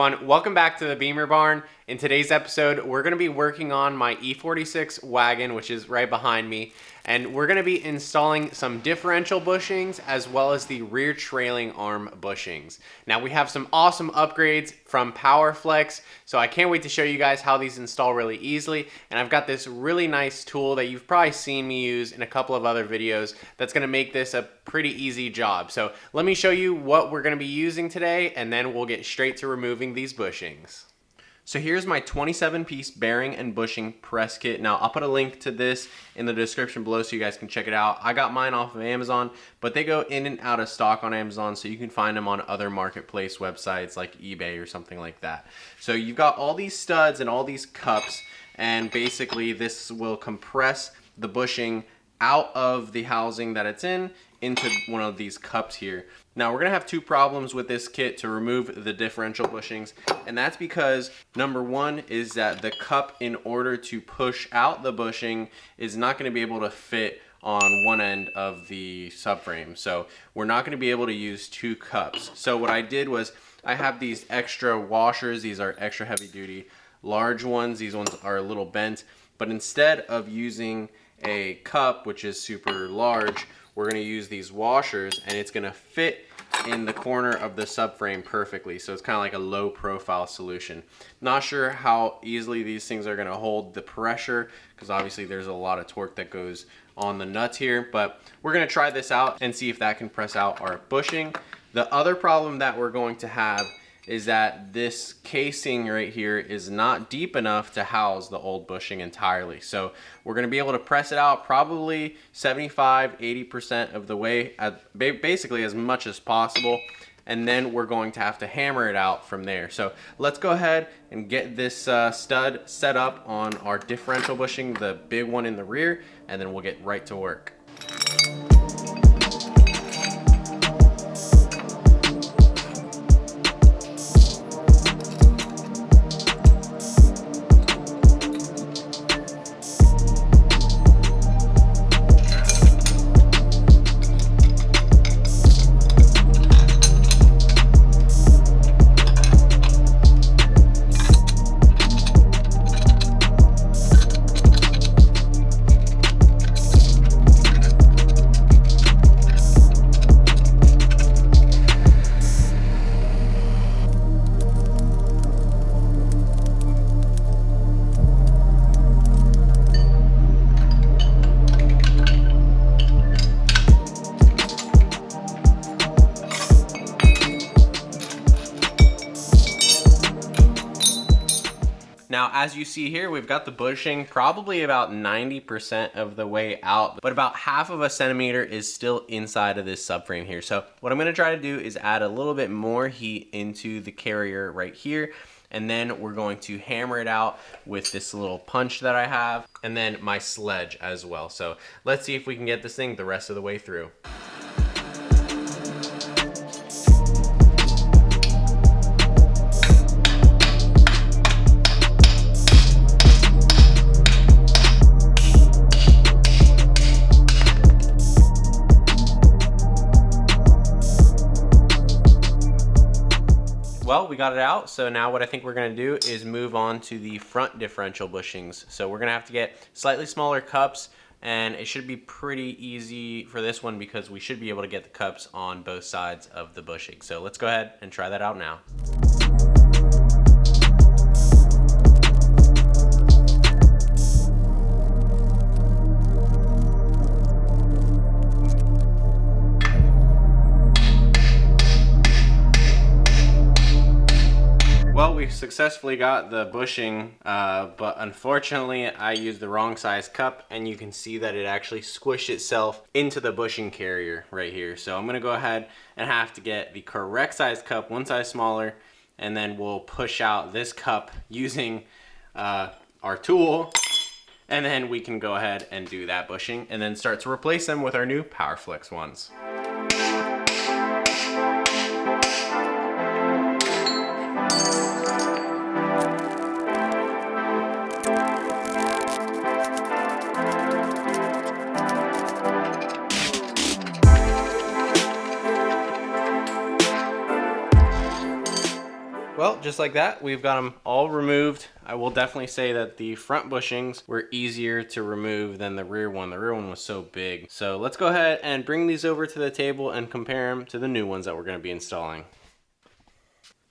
everyone, welcome back to the Bimmer barn. In today's episode, we're going to be working on my E46 wagon, which is right behind me, and we're going to be installing some differential bushings as well as the rear trailing arm bushings. Now we have some awesome upgrades from Powerflex, so I can't wait to show you guys how these install really easily. And I've got this really nice tool that you've probably seen me use in a couple of other videos that's going to make this a pretty easy job. So let me show you what we're going to be using today, and then we'll get straight to removing these bushings. So here's my 27-piece bearing and bushing press kit. Now I'll put a link to this in the description below so you guys can check it out. I got mine off of Amazon, but they go in and out of stock on Amazon, so you can find them on other marketplace websites like eBay or something like that. So you've got all these studs and all these cups, and basically this will compress the bushing out of the housing that it's in into one of these cups here. Now we're gonna have two problems with this kit to remove the differential bushings, and that's because number one is that the cup, in order to push out the bushing, is not gonna be able to fit on one end of the subframe. So we're not gonna be able to use two cups. So what I did was I have these extra washers. These are extra heavy duty large ones. These ones are a little bent, but instead of using a cup, which is super large, we're going to use these washers, and it's going to fit in the corner of the subframe perfectly. So it's kind of like a low profile solution. Not sure how easily these things are going to hold the pressure, because obviously there's a lot of torque that goes on the nuts here, but we're going to try this out and see if that can press out our bushing. The other problem that we're going to have is that this casing right here is not deep enough to house the old bushing entirely. So we're gonna be able to press it out probably 75–80% of the way, basically as much as possible, and then we're going to have to hammer it out from there. So let's go ahead and get this stud set up on our differential bushing, the big one in the rear, and then we'll get right to work. Now, as you see here, we've got the bushing probably about 90% of the way out, but about half of a centimeter is still inside of this subframe here. So what I'm gonna try to do is add a little bit more heat into the carrier right here, and then we're going to hammer it out with this little punch that I have, and then my sledge as well. So let's see if we can get this thing the rest of the way through. Well, we got it out, so now what I think we're going to do is move on to the front differential bushings. So we're going to have to get slightly smaller cups, and it should be pretty easy for this one because we should be able to get the cups on both sides of the bushing. So let's go ahead and try that out now. Well, we successfully got the bushing, but unfortunately I used the wrong size cup, and you can see that it actually squished itself into the bushing carrier right here. So I'm gonna go ahead and have to get the correct size cup, one size smaller, and then we'll push out this cup using our tool, and then we can go ahead and do that bushing and then start to replace them with our new Powerflex ones. just like that, we've got them all removed. I will definitely say that the front bushings were easier to remove than the rear one. The rear one was so big. So let's go ahead and bring these over to the table and compare them to the new ones that we're going to be installing.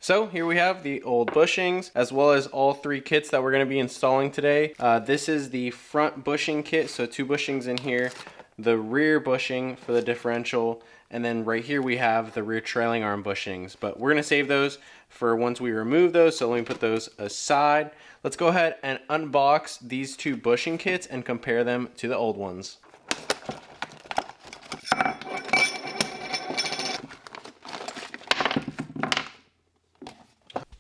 So here we have the old bushings, as well as all 3 kits that we're going to be installing today. This is the front bushing kit, so 2 bushings in here, the rear bushing for the differential, and then right here we have the rear trailing arm bushings. But we're going to save those for once we remove those, so let me put those aside. Let's go ahead and unbox these 2 bushing kits and compare them to the old ones.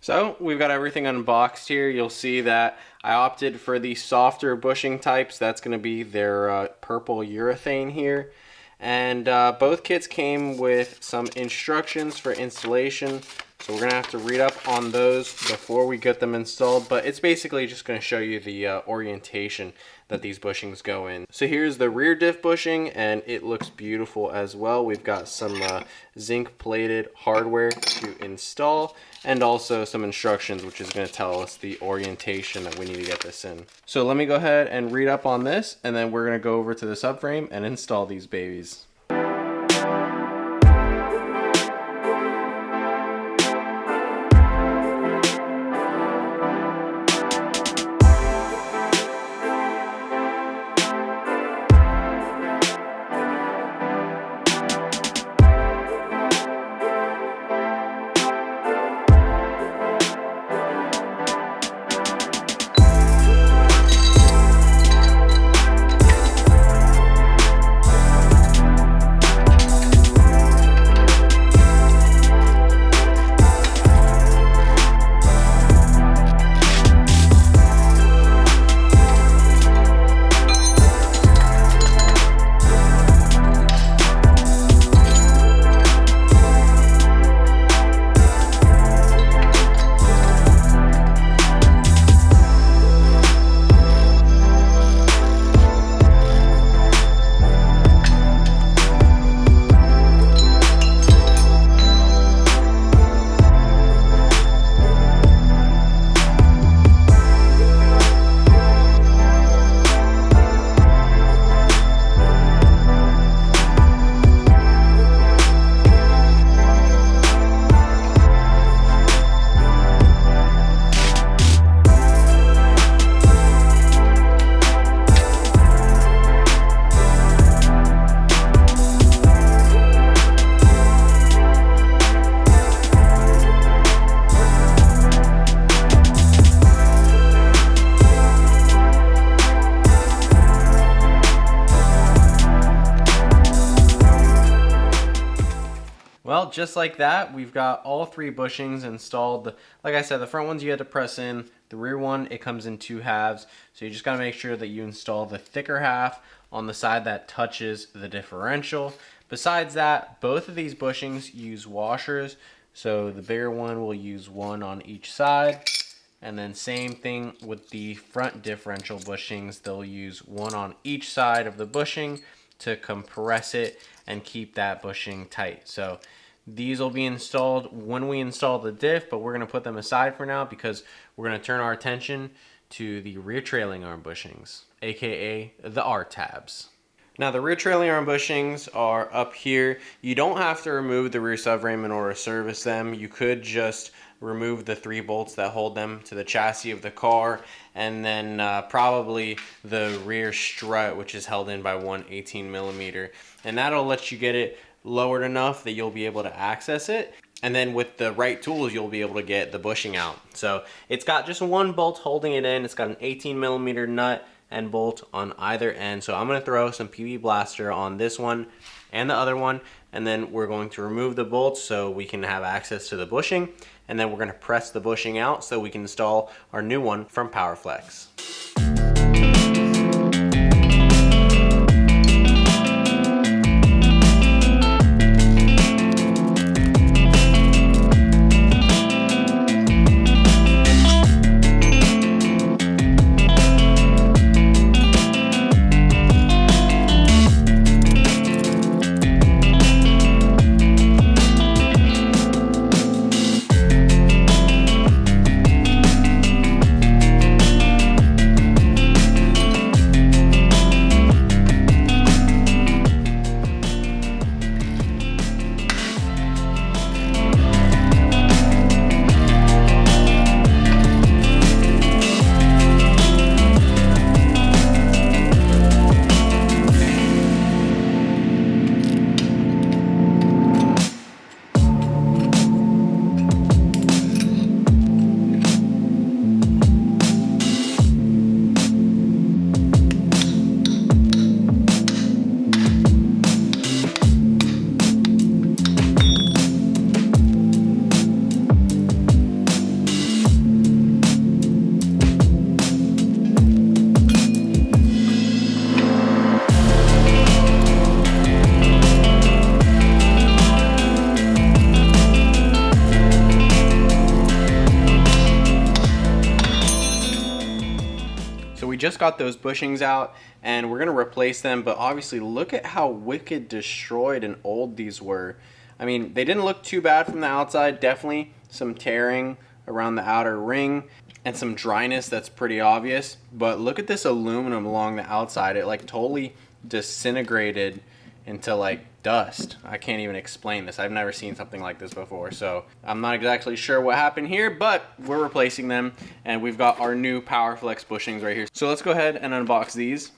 So we've got everything unboxed here. You'll see that I opted for the softer bushing types. That's going to be their purple urethane here. And both kits came with some instructions for installation. So we're going to have to read up on those before we get them installed. But it's basically just going to show you the orientation that these bushings go in. So here's the rear diff bushing, and it looks beautiful as well. We've got some zinc plated hardware to install, and also some instructions, which is going to tell us the orientation that we need to get this in. So let me go ahead and read up on this, and then we're going to go over to the subframe and install these babies. Well, just like that, we've got all 3 bushings installed. Like I said, the front ones you had to press in. The rear one, it comes in 2 halves. So you just got to make sure that you install the thicker half on the side that touches the differential. Besides that, both of these bushings use washers. So the bigger one will use 1 on each side. And then same thing with the front differential bushings. They'll use 1 on each side of the bushing to compress it and keep that bushing tight. So these will be installed when we install the diff, but we're going to put them aside for now because we're going to turn our attention to the rear trailing arm bushings, aka the RTABs. Now the rear trailing arm bushings are up here. You don't have to remove the rear subframe in order to service them. You could just remove the 3 bolts that hold them to the chassis of the car, and then probably the rear strut, which is held in by 1 18mm, and that'll let you get it lowered enough that you'll be able to access it. And then with the right tools, you'll be able to get the bushing out. So it's got just 1 bolt holding it in. It's got an 18mm nut and bolt on either end. So I'm going to throw some PB Blaster on this one and the other one, and then we're going to remove the bolts so we can have access to the bushing, and then we're going to press the bushing out so we can install our new one from Powerflex. just got those bushings out and we're gonna replace them, but obviously look at how wicked destroyed and old these were. I mean, they didn't look too bad from the outside, definitely some tearing around the outer ring and some dryness that's pretty obvious, but look at this aluminum along the outside. It like totally disintegrated into like dust. I can't even explain this. I've never seen something like this before, so I'm not exactly sure what happened here, but we're replacing them and we've got our new Powerflex bushings right here. So let's go ahead and unbox these.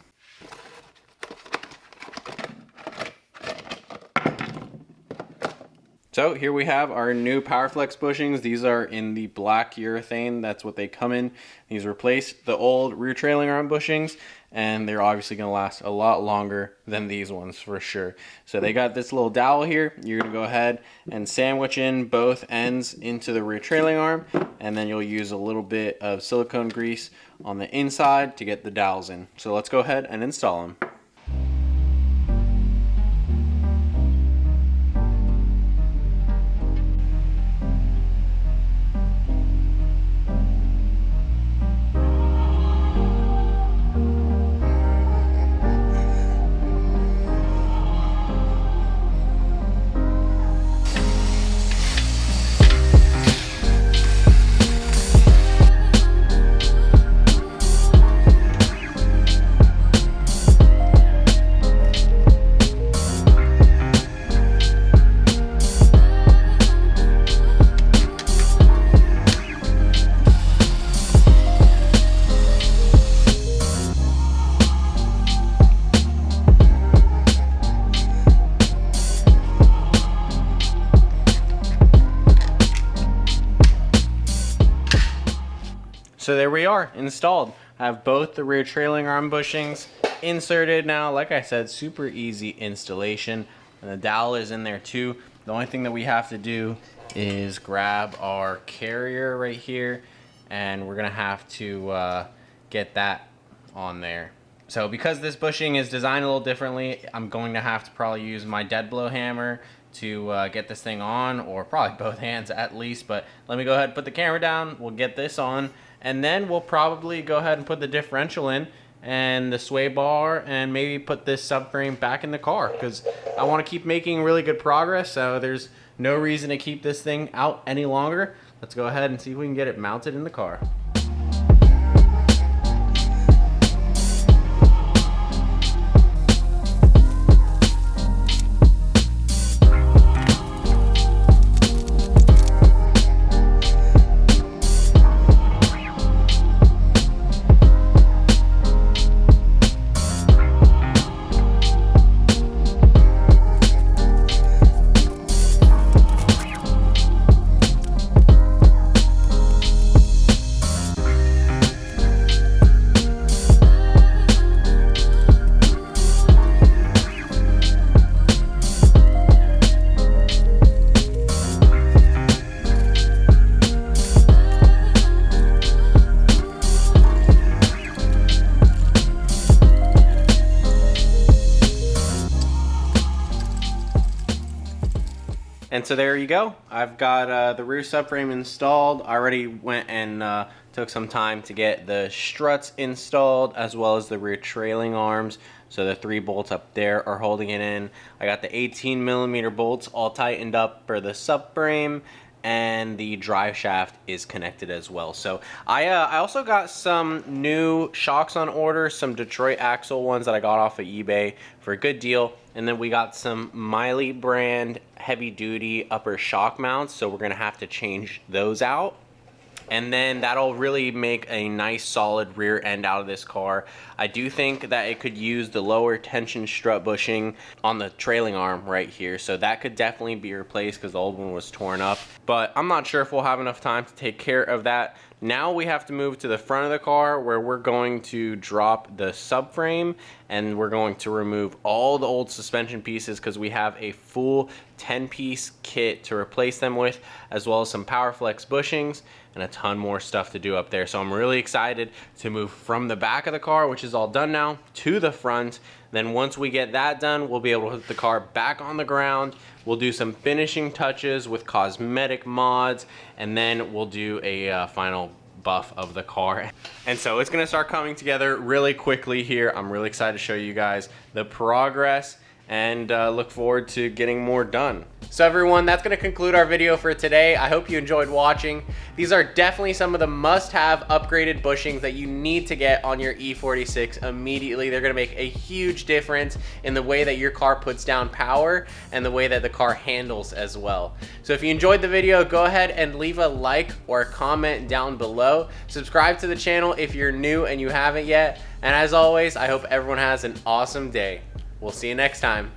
So here we have our new Powerflex bushings. These are in the black urethane. That's what they come in. These replace the old rear trailing arm bushings, and they're obviously going to last a lot longer than these ones for sure. So they got this little dowel here. You're going to go ahead and sandwich in both ends into the rear trailing arm, and then you'll use a little bit of silicone grease on the inside to get the dowels in. So let's go ahead and install them. So there we are, installed. I have both the rear trailing arm bushings inserted now. Like I said, super easy installation. And the dowel is in there too. The only thing that we have to do is grab our carrier right here, and we're gonna have to get that on there. So because this bushing is designed a little differently, I'm going to have to probably use my dead blow hammer to get this thing on, or probably both hands at least. But let me go ahead and put the camera down. We'll get this on, and then we'll probably go ahead and put the differential in and the sway bar, and maybe put this subframe back in the car, because I want to keep making really good progress. So there's no reason to keep this thing out any longer. Let's go ahead and see if we can get it mounted in the car. And so there you go. I've got the rear subframe installed. I already went and took some time to get the struts installed, as well as the rear trailing arms. So the 3 bolts up there are holding it in. I got the 18mm bolts all tightened up for the subframe, and the drive shaft is connected as well. So I also got some new shocks on order, some Detroit axle ones that I got off of eBay for a good deal. And then we got some Miley brand heavy duty upper shock mounts, so we're gonna have to change those out. And then that'll really make a nice solid rear end out of this car. I do think that it could use the lower tension strut bushing on the trailing arm right here, so that could definitely be replaced because the old one was torn up. But I'm not sure if we'll have enough time to take care of that. Now we have to move to the front of the car, where we're going to drop the subframe, and we're going to remove all the old suspension pieces, because we have a full 10-piece kit to replace them with, as well as some Powerflex bushings and a ton more stuff to do up there. So I'm really excited to move from the back of the car, which is all done now, to the front. Then once we get that done, we'll be able to put the car back on the ground. We'll do some finishing touches with cosmetic mods, and then we'll do a final buff of the car. And so it's gonna start coming together really quickly here. I'm really excited to show you guys the progress and look forward to getting more done. So everyone, that's gonna conclude our video for today. I hope you enjoyed watching. These are definitely some of the must-have upgraded bushings that you need to get on your E46 immediately. They're gonna make a huge difference in the way that your car puts down power and the way that the car handles as well. So if you enjoyed the video, go ahead and leave a like or a comment down below. Subscribe to the channel if you're new and you haven't yet. And as always, I hope everyone has an awesome day. We'll see you next time.